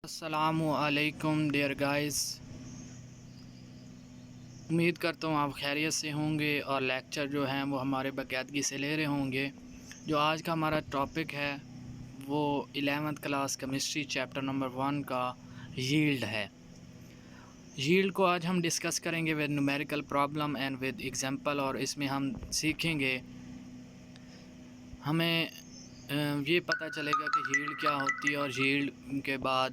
अस्सलामुअलैकुम dear guys. उम्मीद करता हूँ आप खैरियत से होंगे और लेक्चर जो हैं वो हमारे बाकायदगी से ले रहे होंगे। जो आज का हमारा टॉपिक है वो 11th class chemistry chapter number 1 का यील्ड है। यील्ड को आज हम डिस्कस करेंगे with numerical problem and with example, और इसमें हम सीखेंगे, हमें ये पता चलेगा कि यील्ड क्या होती है, और यील्ड के बाद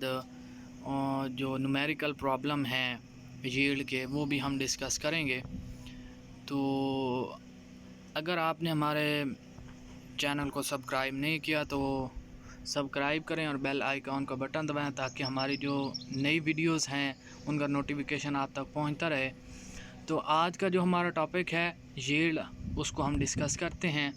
जो न्यूमेरिकल प्रॉब्लम हैं यील्ड के वो भी हम डिस्कस करेंगे। तो अगर आपने हमारे चैनल को सब्सक्राइब नहीं किया तो सब्सक्राइब करें और बेल आइकॉन का बटन दबाएं ताकि हमारी जो नई वीडियोस हैं उनका नोटिफिकेशन आप तक पहुंचता रहे। तो आज का जो हमारा टॉपिक है यील्ड, उसको हम डिस्कस करते हैं।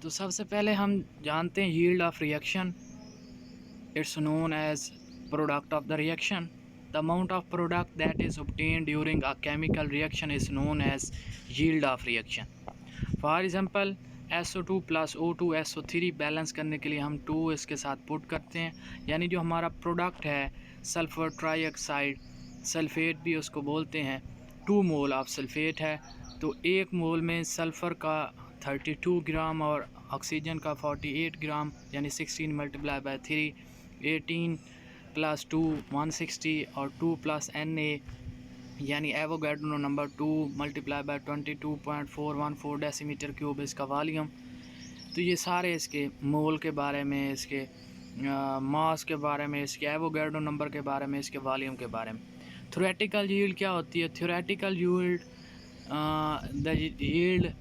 तो सबसे पहले हम जानते हैं yield of reaction. It's known as product of the reaction. The amount of product that is obtained during a chemical reaction is known as yield of reaction. For example, SO2 plus O2 SO3 balance करने के लिए हम 2 इसके साथ put करते हैं, यानी जो हमारा प्रोडक्ट है सल्फ़र ट्राईऑक्साइड, सल्फ़ेट भी उसको बोलते हैं, 2 मोल ऑफ सल्फ़ेट है। तो 1 मोल में सल्फ़र का 32 ग्राम और ऑक्सीजन का 48 ग्राम, यानी 16 मल्टीप्लाई बाई 3 18 प्लस 2 160 और 2 प्लस Na, यानी Avogadro number 2 multiply bye 22.414 decimetre cube इसका वॉल्यूम। तो ये सारे इसके मोल के बारे में, इसके मास के बारे में, इसके एवोगाड्रो नंबर के बारे में, इसके वॉल्यूम के बारे में। थ्योरेटिकल यील्ड क्या होती है? Theoretical yield the yield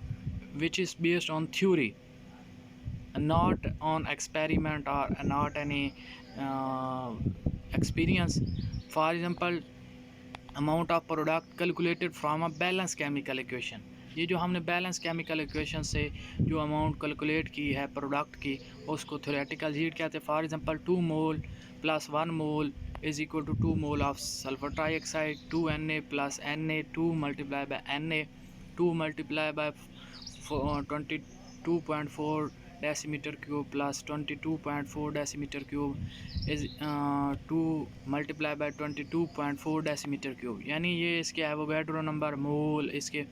which is based on theory, not on experiment or not any experience. For example, amount of product calculated from a balanced chemical equation. ये जो हमने बैलेंस केमिकल इक्वेशन से जो amount calculate की है product की, उसको theoretical yield कहते हैं। For example 2 mole plus 1 mole is equal to 2 mole of sulphur trioxide, 2 Na plus Na, 2 multiply by Na, 2 multiply by 22.4 decimetre cube plus 22.4 decimetre cube is 2 multiply by 22.4 decimetre cube, यानी ये इसके Avogadro number, मोल, इसके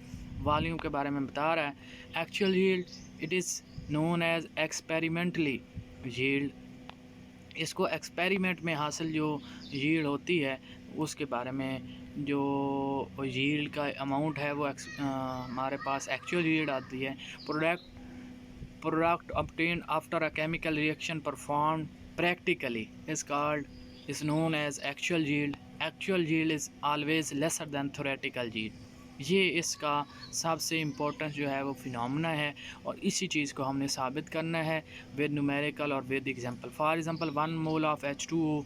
volume के बारे में बता रहा है। Actual yield it is known as experimentally yield. इसको एक्सपेरिमेंट में हासिल जो यील्ड होती है उसके बारे में जो यील्ड का अमाउंट है वो हमारे पास एक्चुअल यील्ड आती है। Product obtained after a chemical reaction performed practically is known as actual yield. Actual yield is always lesser than theoretical yield. ये इसका सबसे इम्पोर्टेंट जो है वो फिनोमेना है, और इसी चीज़ को हमने साबित करना है विद न्यूमेरिकल और with example. For example 1 mole of H2O,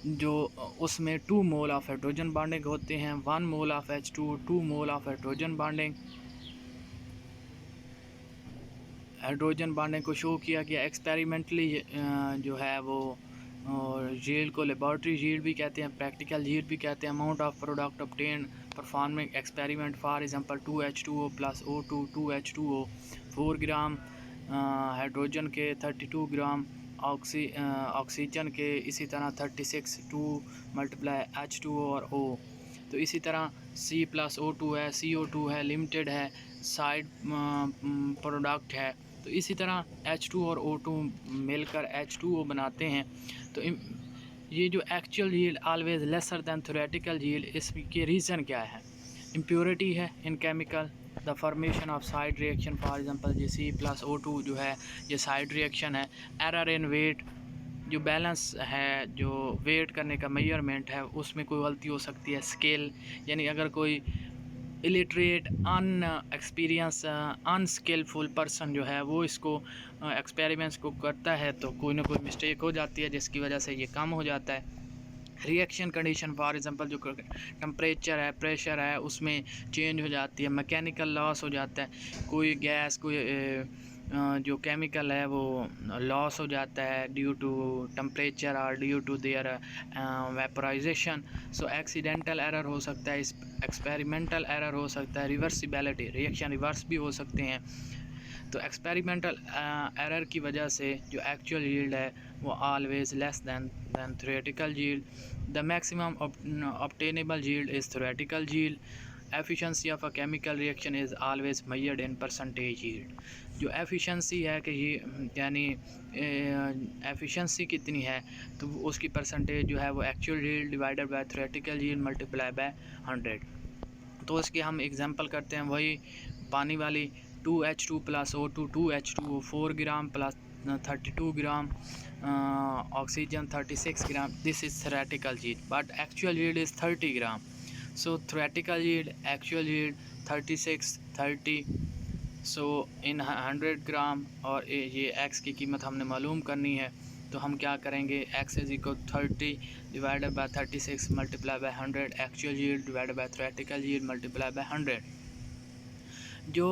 जो उसमें 2 मोल ऑफ हाइड्रोजन बॉन्डिंग होते हैं। 1 mole of H2O, 2 mole of hydrogen bonding को शो किया गया एक्सपेरिमेंटली जो है वो। और यील्ड को लेबॉरेटरी यील्ड भी कहते हैं, प्रैक्टिकल यील्ड भी कहते हैं। Amount of product obtain performing experiment, for example 2H2O plus O2, 2H2O 4 gram hydrogen के, 32 ग्राम ऑक्सीजन के, इसी तरह 36, 2 मल्टीप्लाई H2O और O। तो इसी तरह C प्लस O2 है, CO2 है, लिमिटेड है, साइड प्रोडक्ट है। तो इसी तरह H2 और O2 मिलकर H2O बनाते हैं। तो ये जो actual yield always lesser than theoretical yield, इसके रीज़न क्या है? इम्प्योरिटी है इन chemical, the formation of side reaction, for example ये C प्लस O2 जो है ये साइड रिएक्शन है। एरर इन वेट, जो बैलेंस है, जो वेट करने का मेजरमेंट है उसमें कोई गलती हो सकती है। स्केल, यानी अगर कोई इलिटरेट, अनएक्सपीरियंस, अनस्किलफुल पर्सन जो है वो इसको एक्सपेरिमेंट्स को करता है तो कोई ना कोई मिस्टेक हो जाती है जिसकी वजह से ये कम हो जाता है। रिएक्शन कंडीशन, फॉर एग्जांपल जो टेम्परेचर है, प्रेशर है, उसमें चेंज हो जाती है, मैकेनिकल लॉस हो जाता है, कोई गैस, कोई जो केमिकल है वो लॉस हो जाता है ड्यू टू टेम्परेचर और due to their vaporisation. So accidental error हो सकता है, एक्सपेरिमेंटल एरर हो सकता है, रिवर्सिबिलिटी, रिएक्शन रिवर्स भी हो सकते हैं। तो एक्सपेरिमेंटल एरर की वजह से जो एक्चुअल यील्ड है वो always less than theoretical yield. The maximum obtainable yield is theoretical yield. Efficiency of a chemical reaction is always measured in percentage yield. जो एफिशिएंसी है कि ये यानी एफिशिएंसी कितनी है तो उसकी परसेंटेज जो है वो actual yield divided by theoretical yield multiply by 100। तो इसके हम एग्जांपल करते हैं, वही पानी वाली 2H2 plus O2 2H2O 4 gram plus 32 gram oxygen 36 gram. This is theoretical yield but actual yield is 30 gram. So theoretical yield actual yield 36 30। सो इन 100 ग्राम और ये एक्स की कीमत हमने मालूम करनी है तो हम क्या करेंगे, x is equal 30 divided by 36 multiply by 100 actual yield divided by theoretical yield multiply by 100। जो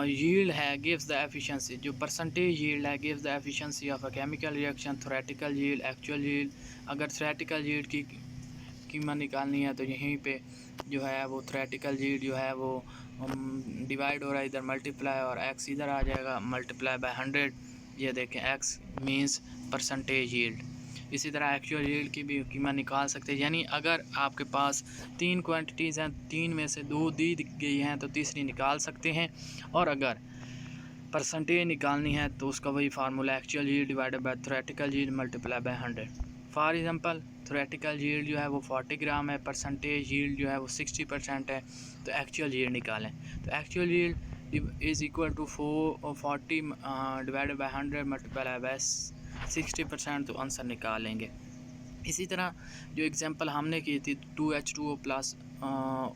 यील्ड है गिव्स द एफिशिएंसी, जो परसेंटेज यील्ड है gives the efficiency of a chemical reaction. Theoretical yield actual yield, अगर theoretical yield की कीमत निकालनी है तो यहीं पे जो है वो थ्योरेटिकल यील्ड जो है वो डिवाइड हो रहा है, इधर मल्टीप्लाई और एक्स इधर आ जाएगा मल्टीप्लाई बाय 100। ये देखें एक्स मींस परसेंटेज यील्ड। इसी तरह एक्चुअल यील्ड की भी कीमत निकाल सकते हैं, यानी अगर आपके पास 3 क्वांटिटीज़ हैं, 3 में से 2 दी गई हैं तो तीसरी निकाल सकते हैं। और अगर परसेंटेज निकालनी है तो उसका वही formula actual yield divided by theoretical yield multiply by 100। For example theoretical yield जो है वो 40 ग्राम है, परसेंटेज यील्ड जो है वो 60% है, तो एक्चुअल यील्ड निकालें। तो actual yield is equal to 40 divided by 100 multiply by 60%, तो आंसर निकालेंगे। इसी तरह जो एग्जांपल हमने की थी 2H2O प्लस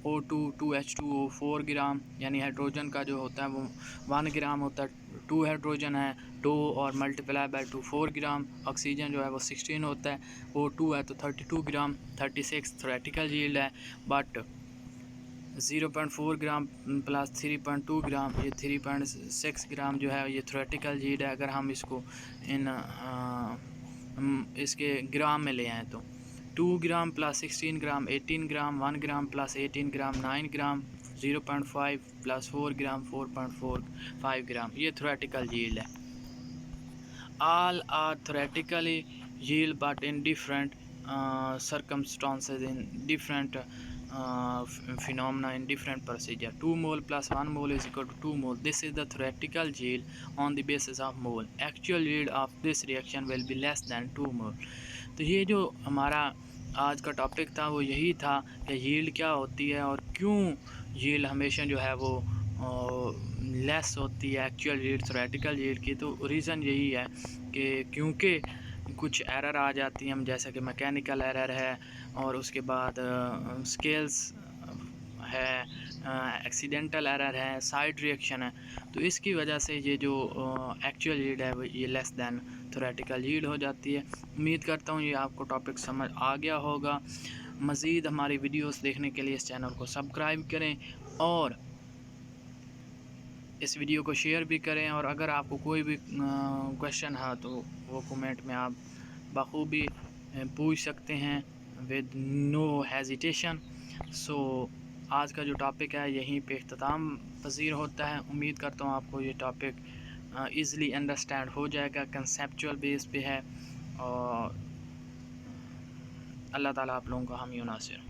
O2 2H2O 4 ग्राम, यानी हाइड्रोजन का जो होता है वो 1 ग्राम होता है, 2 हाइड्रोजन है 2 और मल्टीप्लाई बाय 2 4 ग्राम। ऑक्सीजन जो है वो 16 होता है, O2 है तो 32 ग्राम 36 थ्योरेटिकल यील्ड है। बट 0.4 ग्राम प्लस 3.2 ग्राम, ये 3.6 ग्राम जो है ये थ्योरेटिकल यील्ड है। अगर हम इसको इन इसके ग्राम में ले आएँ तो 2 gram plus 16 gram 18 gram, 1 gram plus 18 gram 9 gram, 0.5 plus 4 gram 4.45 gram, ये थ्योरेटिकल यील्ड है। All are theoretically yield but in different circumstances, in different phenomena, in different procedure. 2 mole plus 1 mole is equal to 2 mole. This is the theoretical yield on the basis of mole. Actual yield of this reaction will be less than 2 mole. तो ये जो हमारा आज का topic था वो यही था कि यील्ड क्या होती है और क्यों यील्ड हमेशा जो है वो लेस होती है एक्चुअल यील्ड थ्योरेटिकल यील्ड की। तो रीज़न यही है कि क्योंकि कुछ एरर आ जाती हैं, जैसे कि मैकेनिकल एरर है और उसके बाद स्केल्स है, एक्सीडेंटल एरर है, साइड रिएक्शन है। तो इसकी वजह से ये जो एक्चुअल यील्ड है वो ये लेस दैन थ्योरेटिकल यील्ड हो जाती है। उम्मीद करता हूँ ये आपको टॉपिक समझ आ गया होगा। मज़ीद हमारी वीडियोस देखने के लिए इस चैनल को सब्सक्राइब करें और इस वीडियो को शेयर भी करें। और अगर आपको कोई भी क्वेश्चन है तो वो कमेंट में आप बखूबी पूछ सकते हैं विद नो हेजिटेशन। सो आज का जो टॉपिक है यहीं पे इख्तिताम पज़ीर होता है। उम्मीद करता हूँ आपको ये टॉपिक ईज़िली अंडरस्टैंड हो जाएगा, कंसेप्चुअल बेस पे है। और अल्लाह ताला आप लोगों को हामी नासिर।